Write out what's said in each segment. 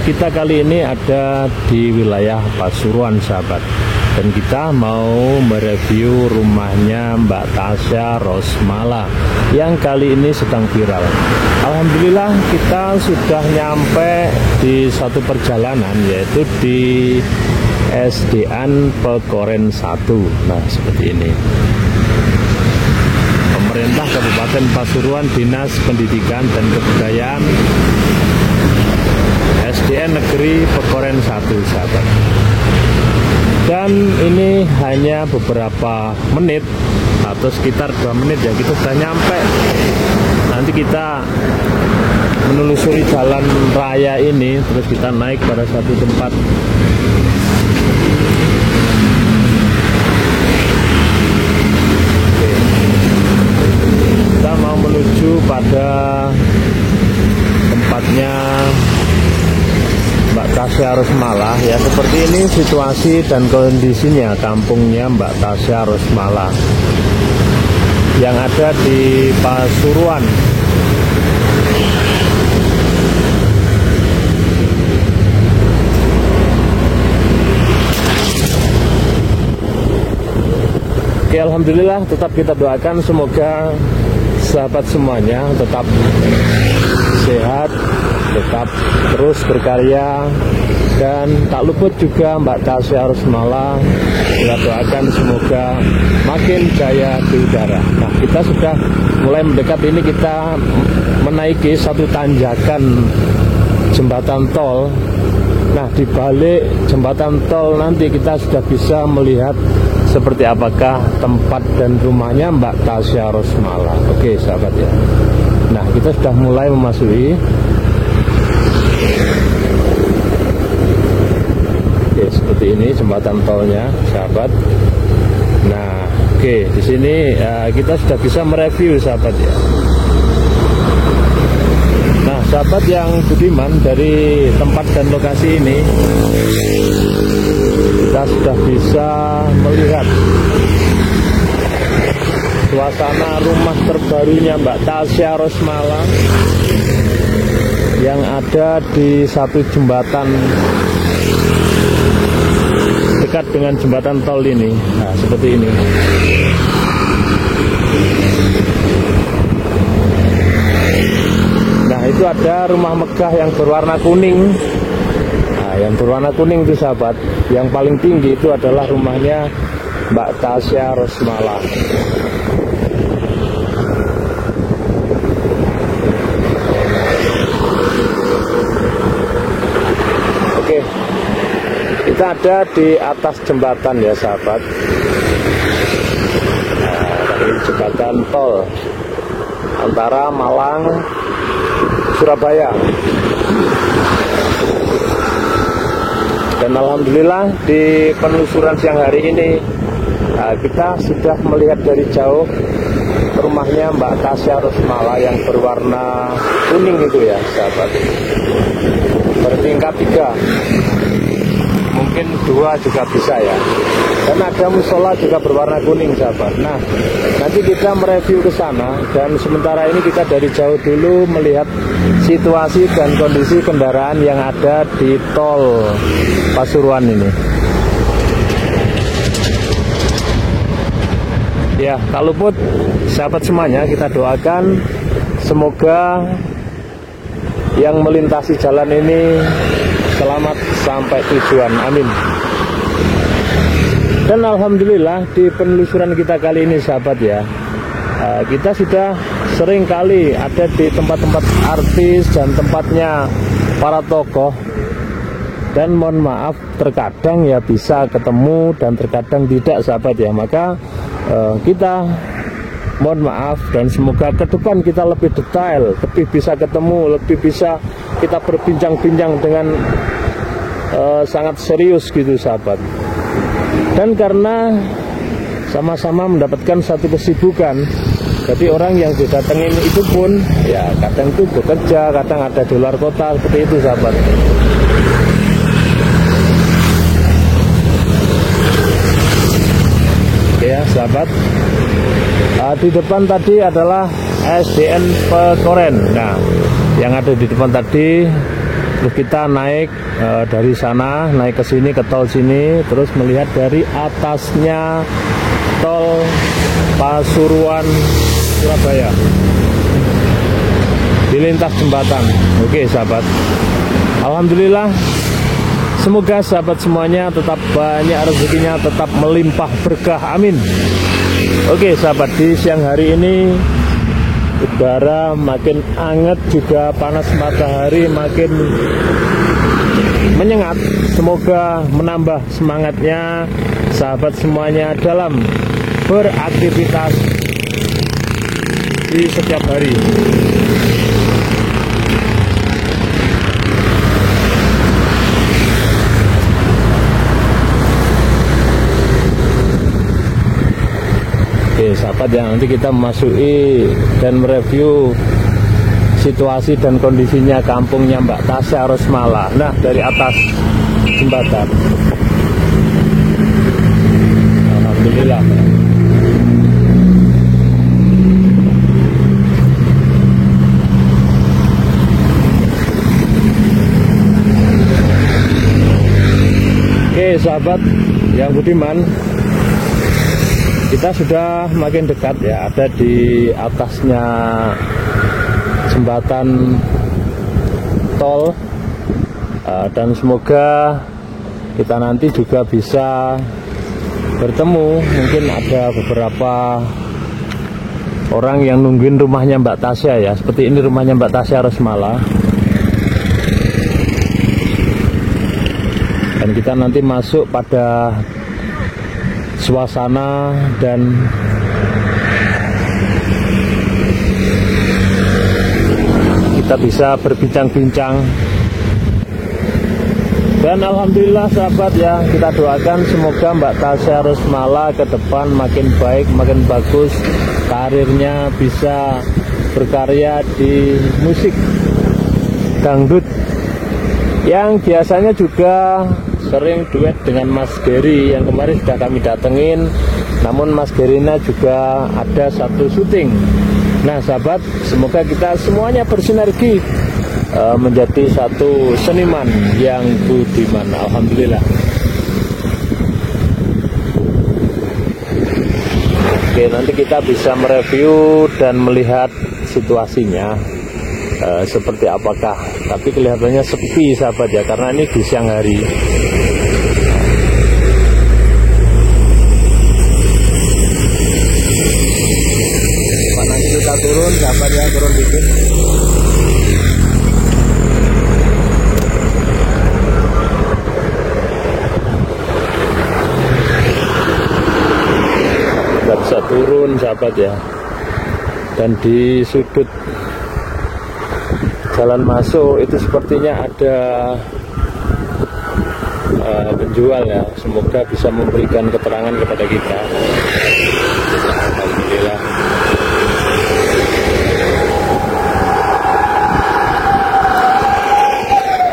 kita kali ini ada di wilayah Pasuruan sahabat, dan kita mau mereview rumahnya Mbak Tasya Rosmala yang kali ini sedang viral. Alhamdulillah kita sudah nyampe di satu perjalanan, yaitu di SDN Pekoren 1. Nah seperti ini. Pemerintah Kabupaten Pasuruan, Dinas Pendidikan dan Kebudayaan, SDN Negeri Pekoren 1 sahabat. Dan ini hanya beberapa menit atau sekitar 2 menit ya, kita sudah nyampe. Nanti kita menelusuri jalan raya ini, terus kita naik pada satu tempat. Kita mau menuju pada tempatnya Mbak Tasya Rosmala ya. Seperti ini situasi dan kondisinya kampungnya Mbak Tasya Rosmala yang ada di Pasuruan. Oke, alhamdulillah tetap kita doakan semoga sahabat semuanya tetap sehat, tetap terus berkarya, dan tak luput juga Mbak Tasya Rosmala, kita doakan semoga makin jaya di udara. Nah kita sudah mulai mendekat, ini kita menaiki satu tanjakan jembatan tol. Nah di balik jembatan tol nanti kita sudah bisa melihat seperti apakah tempat dan rumahnya Mbak Tasya Rosmala. Oke sahabat ya. Nah kita sudah mulai memasuki. Oke, seperti ini jembatan tolnya sahabat. Nah oke, di sini kita sudah bisa mereview sahabat ya. Nah sahabat yang budiman, dari tempat dan lokasi ini kita sudah bisa melihat suasana rumah terbarunya Mbak Tasya Rosmala yang ada di satu jembatan dekat dengan jembatan tol ini. Nah seperti ini. Nah itu ada rumah megah yang berwarna kuning. Nah yang berwarna kuning itu sahabat, yang paling tinggi itu adalah rumahnya Mbak Tasya Rosmala. Oke, kita ada di atas jembatan ya sahabat. Nah, ini jembatan tol antara Malang Surabaya. Dan alhamdulillah di penelusuran siang hari ini kita sudah melihat dari jauh rumahnya Mbak Tasya Rosmala yang berwarna kuning itu ya sahabat. Bertingkat 3, mungkin 2 juga bisa ya. Dan ada musola juga berwarna kuning sahabat. Nah nanti kita mereview ke sana, dan sementara ini kita dari jauh dulu melihat situasi dan kondisi kendaraan yang ada di tol Pasuruan ini. Ya, tak luput sahabat semuanya, kita doakan semoga yang melintasi jalan ini selamat sampai tujuan, amin. Dan alhamdulillah di penelusuran kita kali ini sahabat ya, kita sudah sering kali ada di tempat-tempat artis dan tempatnya para tokoh. Dan mohon maaf terkadang ya bisa ketemu dan terkadang tidak sahabat ya. Maka kita mohon maaf, dan semoga ke depan kita lebih detail, lebih bisa ketemu, lebih bisa kita berbincang-bincang dengan sangat serius gitu sahabat. Dan karena sama-sama mendapatkan satu kesibukan, jadi orang yang didatengin itu pun ya kadang itu bekerja, kadang ada di luar kota, seperti itu sahabat. Oke ya sahabat, di depan tadi adalah SDN Pekoren. Nah yang ada di depan tadi Terus kita naik dari sana, naik ke sini, ke tol sini, terus melihat dari atasnya tol Pasuruan Surabaya di lintas jembatan. Oke sahabat, alhamdulillah, semoga sahabat semuanya tetap banyak rezekinya, tetap melimpah berkah, amin. Oke sahabat, di siang hari ini udara makin hangat, juga panas matahari makin menyengat. Semoga menambah semangatnya sahabat semuanya dalam beraktivitas di setiap hari. Oke sahabat ya, nanti kita memasuki dan mereview situasi dan kondisinya kampungnya Mbak Tasya Rosmala. Nah, dari atas jembatan, alhamdulillah. Oke sahabat yang budiman, kita sudah makin dekat ya, ada di atasnya jembatan tol, dan semoga kita nanti juga bisa bertemu. Mungkin ada beberapa orang yang nungguin rumahnya Mbak Tasya ya, seperti ini rumahnya Mbak Tasya Rosmala. Dan kita nanti masuk pada suasana dan kita bisa berbincang-bincang. Dan alhamdulillah sahabat ya, kita doakan semoga Mbak Tasya Rosmala ke depan makin baik, makin bagus, karirnya bisa berkarya di musik dangdut, yang biasanya juga sering duet dengan Mas Geri yang kemarin sudah kami datengin. Namun Mas Gerina juga ada satu syuting. Nah sahabat, semoga kita semuanya bersinergi menjadi satu seniman yang budiman. Alhamdulillah. Oke, nanti kita bisa mereview dan melihat situasinya seperti apakah. Tapi kelihatannya sepi sahabat ya, karena ini di siang hari. Nanti kita turun sahabat ya, turun dikit. Kita bisa turun sahabat ya. Dan di sudut jalan masuk itu sepertinya ada penjual ya. Semoga bisa memberikan keterangan kepada kita. Alhamdulillah.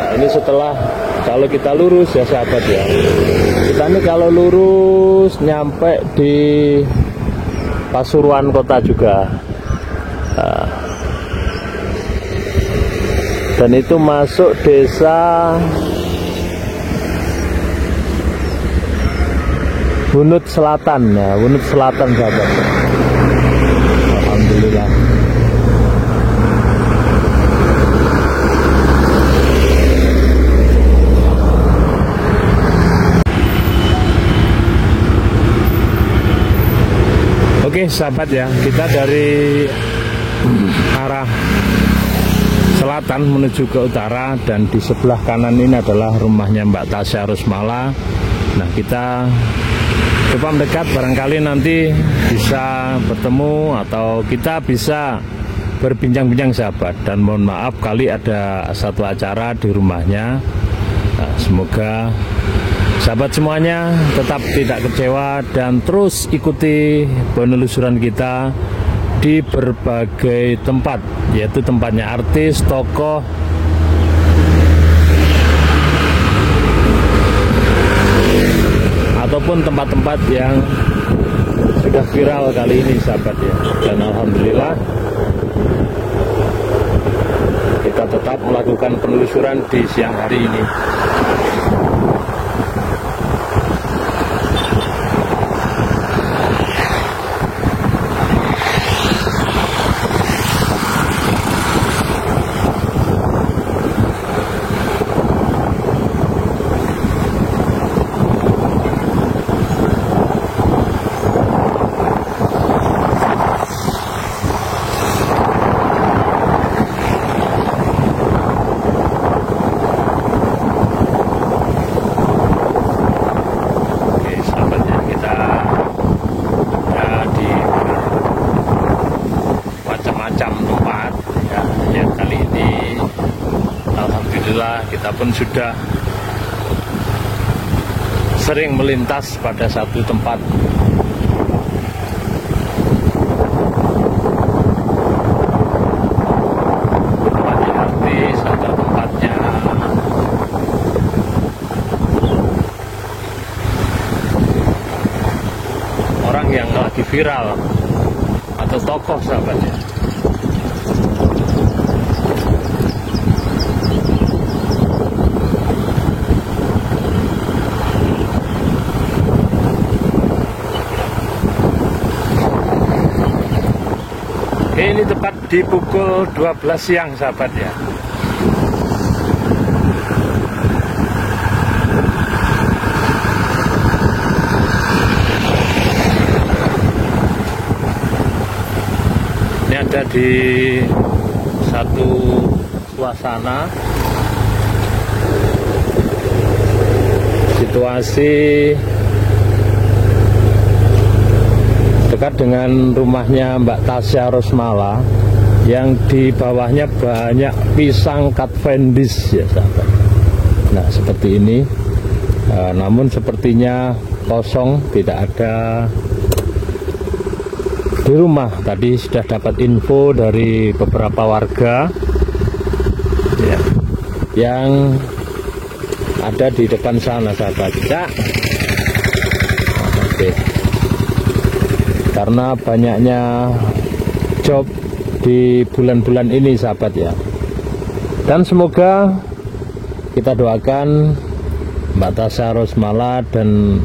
Nah, ini setelah, kalau kita lurus ya sahabat ya, kita ini kalau lurus nyampe di Pasuruan kota juga. Dan itu masuk desa Wunut Selatan ya, Wunut Selatan sahabat. Alhamdulillah. Oke sahabat ya, kita dari arah selatan menuju ke utara, dan di sebelah kanan ini adalah rumahnya Mbak Tasya Rosmala. Nah kita coba mendekat, barangkali nanti bisa bertemu atau kita bisa berbincang-bincang sahabat. Dan mohon maaf kali ada satu acara di rumahnya. Nah, semoga sahabat semuanya tetap tidak kecewa dan terus ikuti penelusuran kita di berbagai tempat, yaitu tempatnya artis, tokoh, ataupun tempat-tempat yang sudah viral kali ini sahabat ya. Dan alhamdulillah kita tetap saat melakukan penelusuran di siang hari ini. Kita pun sudah sering melintas pada satu tempat. Tempatnya artis atau tempatnya orang yang lagi viral atau tokoh, sahabatnya. Ini tepat di pukul 12 siang, sahabat ya. Ini ada di satu suasana situasi dekat dengan rumahnya Mbak Tasya Rosmala, yang di bawahnya banyak pisang Cavendish ya, sahabat. Nah, seperti ini. Namun sepertinya kosong, tidak ada di rumah. Tadi sudah dapat info dari beberapa warga ya, yang ada di depan sana, sahabat. Ya. Oke. Karena banyaknya job di bulan-bulan ini, sahabat ya. Dan semoga kita doakan Mbak Tasya Rosmala dan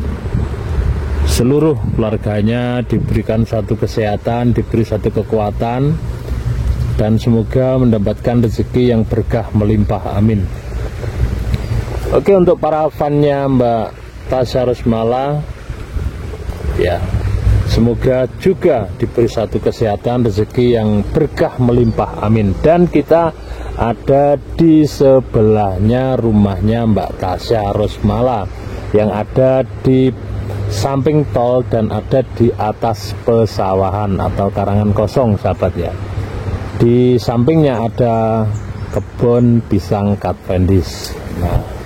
seluruh keluarganya diberikan satu kesehatan, diberi satu kekuatan, dan semoga mendapatkan rezeki yang berkah melimpah, amin. Oke, untuk para fannya Mbak Tasya Rosmala ya, semoga juga diberi satu kesehatan, rezeki yang berkah melimpah, amin. Dan kita ada di sebelahnya rumahnya Mbak Tasya Rosmala, yang ada di samping tol dan ada di atas pesawahan atau karangan kosong, sahabat ya. Di sampingnya ada kebun pisang Cavendish. Nah,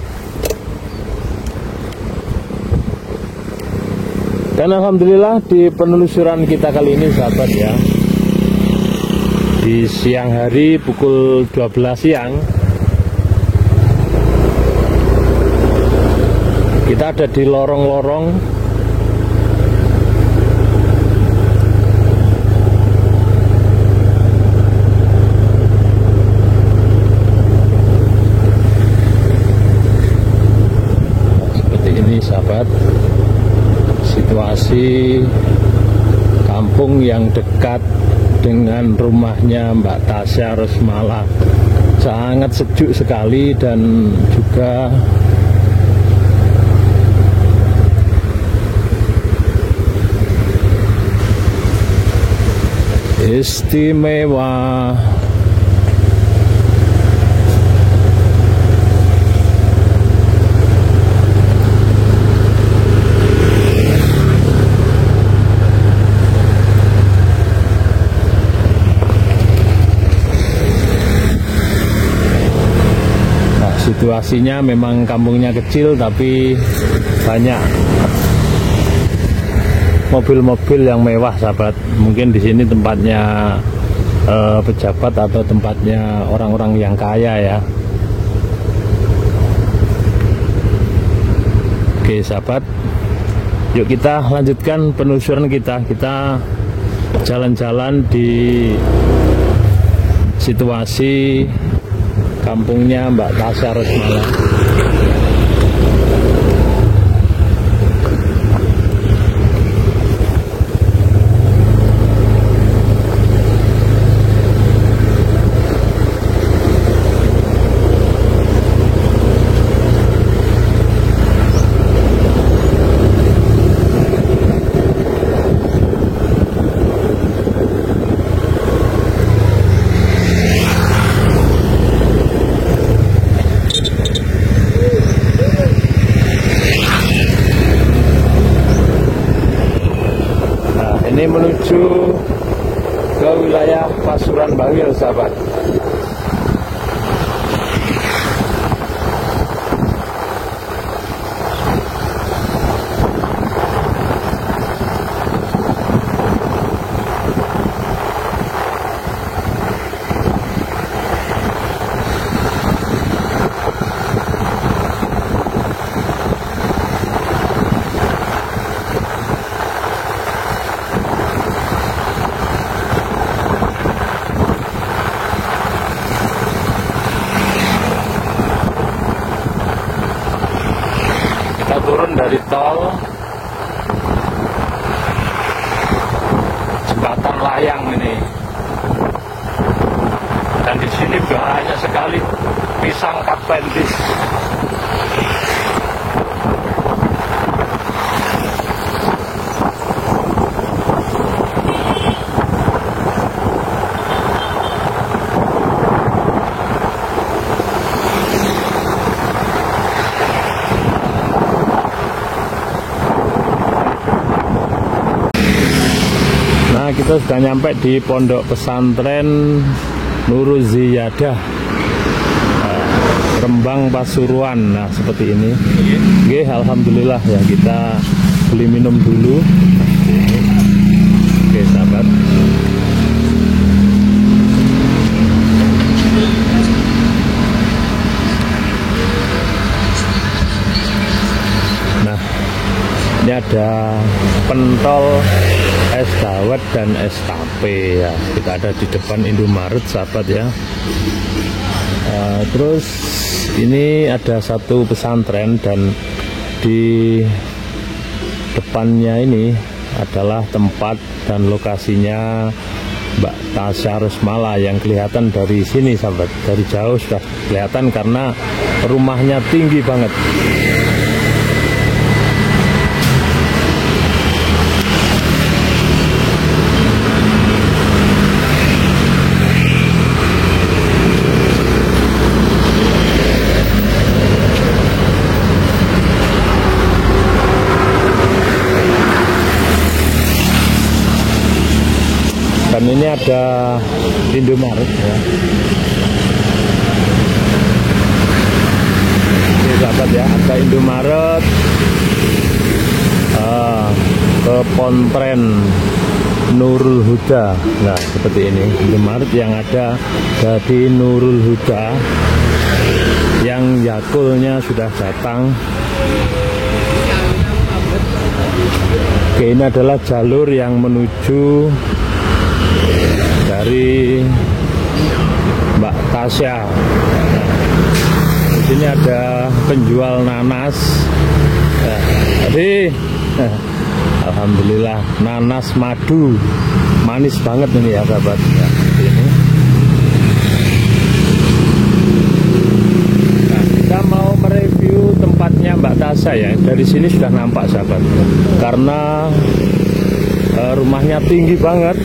dan alhamdulillah di penelusuran kita kali ini, sahabat ya, di siang hari pukul 12 siang kita ada di lorong-lorong seperti ini, sahabat. Situasi kampung yang dekat dengan rumahnya Mbak Tasya Rosmala sangat sejuk sekali, dan juga istimewa. Situasinya memang kampungnya kecil, tapi banyak mobil-mobil yang mewah, sahabat. Mungkin di sini tempatnya pejabat atau tempatnya orang-orang yang kaya ya. Oke, sahabat, yuk kita lanjutkan penelusuran kita. Kita jalan-jalan di situasi kampungnya Mbak Tasya Rosmala. Ini menuju ke wilayah Pasuruan Bangil, sahabat. Turun dari tol jembatan layang ini, dan di sini banyak sekali pisang Cavendish. Nah, kita sudah nyampe di pondok pesantren Nurul Ziyadah, Rembang Pasuruan. Nah, seperti ini. Oke, alhamdulillah ya, kita beli minum dulu. Oke, sahabat. Nah, ini ada pentol, es dawet dan es tape ya. Kita ada di depan Indomaret, sahabat ya. Terus ini ada satu pesantren, dan di depannya ini adalah tempat dan lokasinya Mbak Tasya Rosmala yang kelihatan dari sini, sahabat. Dari jauh sudah kelihatan karena rumahnya tinggi banget. Dan ini ada Indomaret ya. Ini sahabat ya, ada Indomaret ke Pontren Nurul Huda. Nah, seperti ini Indomaret yang ada dari Nurul Huda, yang Yakulnya sudah datang. Oke, ini adalah jalur yang menuju dari Mbak Tasya. Di sini ada penjual nanas. Nah, tadi alhamdulillah nanas madu, manis banget ini ya, sahabat. Ya, ini. Nah, kita mau mereview tempatnya Mbak Tasya ya. Dari sini sudah nampak, sahabat. Karena rumahnya tinggi banget.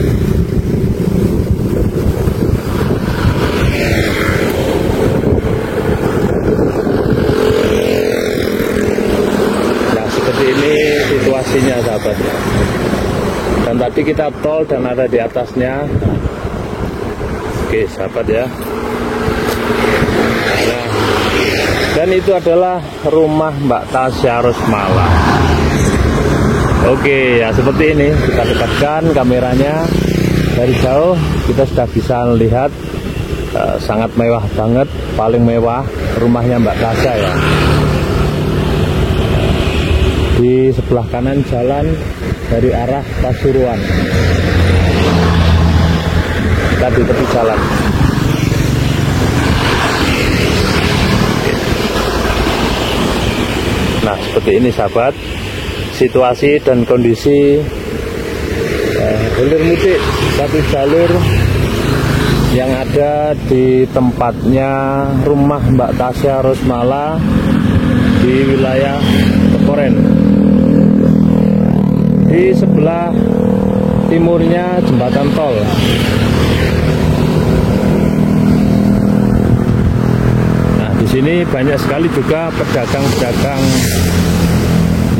Ini situasinya, sahabat. Dan tadi kita tol dan ada di atasnya. Oke, sahabat ya. Nah, dan itu adalah rumah Mbak Tasya Rosmala. Oke ya, seperti ini. Kita dekatkan kameranya dari jauh, kita sudah bisa melihat sangat mewah banget, paling mewah rumahnya Mbak Tasya ya. Di sebelah kanan jalan dari arah Pasuruan. Kita di tepi jalan. seperti ini sahabat situasi dan kondisi hilir mudik satu jalur yang ada di tempatnya rumah Mbak Tasya Rosmala di wilayah Tekoren. Di sebelah timurnya jembatan tol. Nah, di sini banyak sekali juga pedagang-pedagang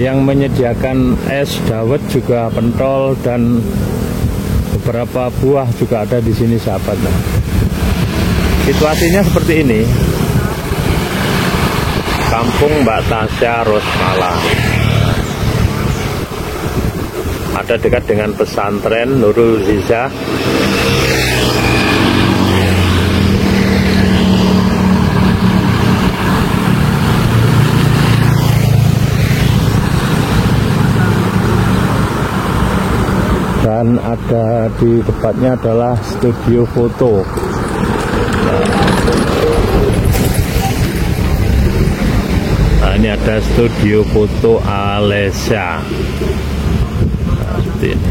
yang menyediakan es dawet, juga pentol dan beberapa buah juga ada di sini sahabat. Nah, situasinya seperti ini. Kampung Mbak Tasya Rosmala. Ada dekat dengan pesantren Nurul Hizah. Dan ada di depannya adalah studio foto. Nah, ini ada studio foto Alesya. Nah, seperti ini.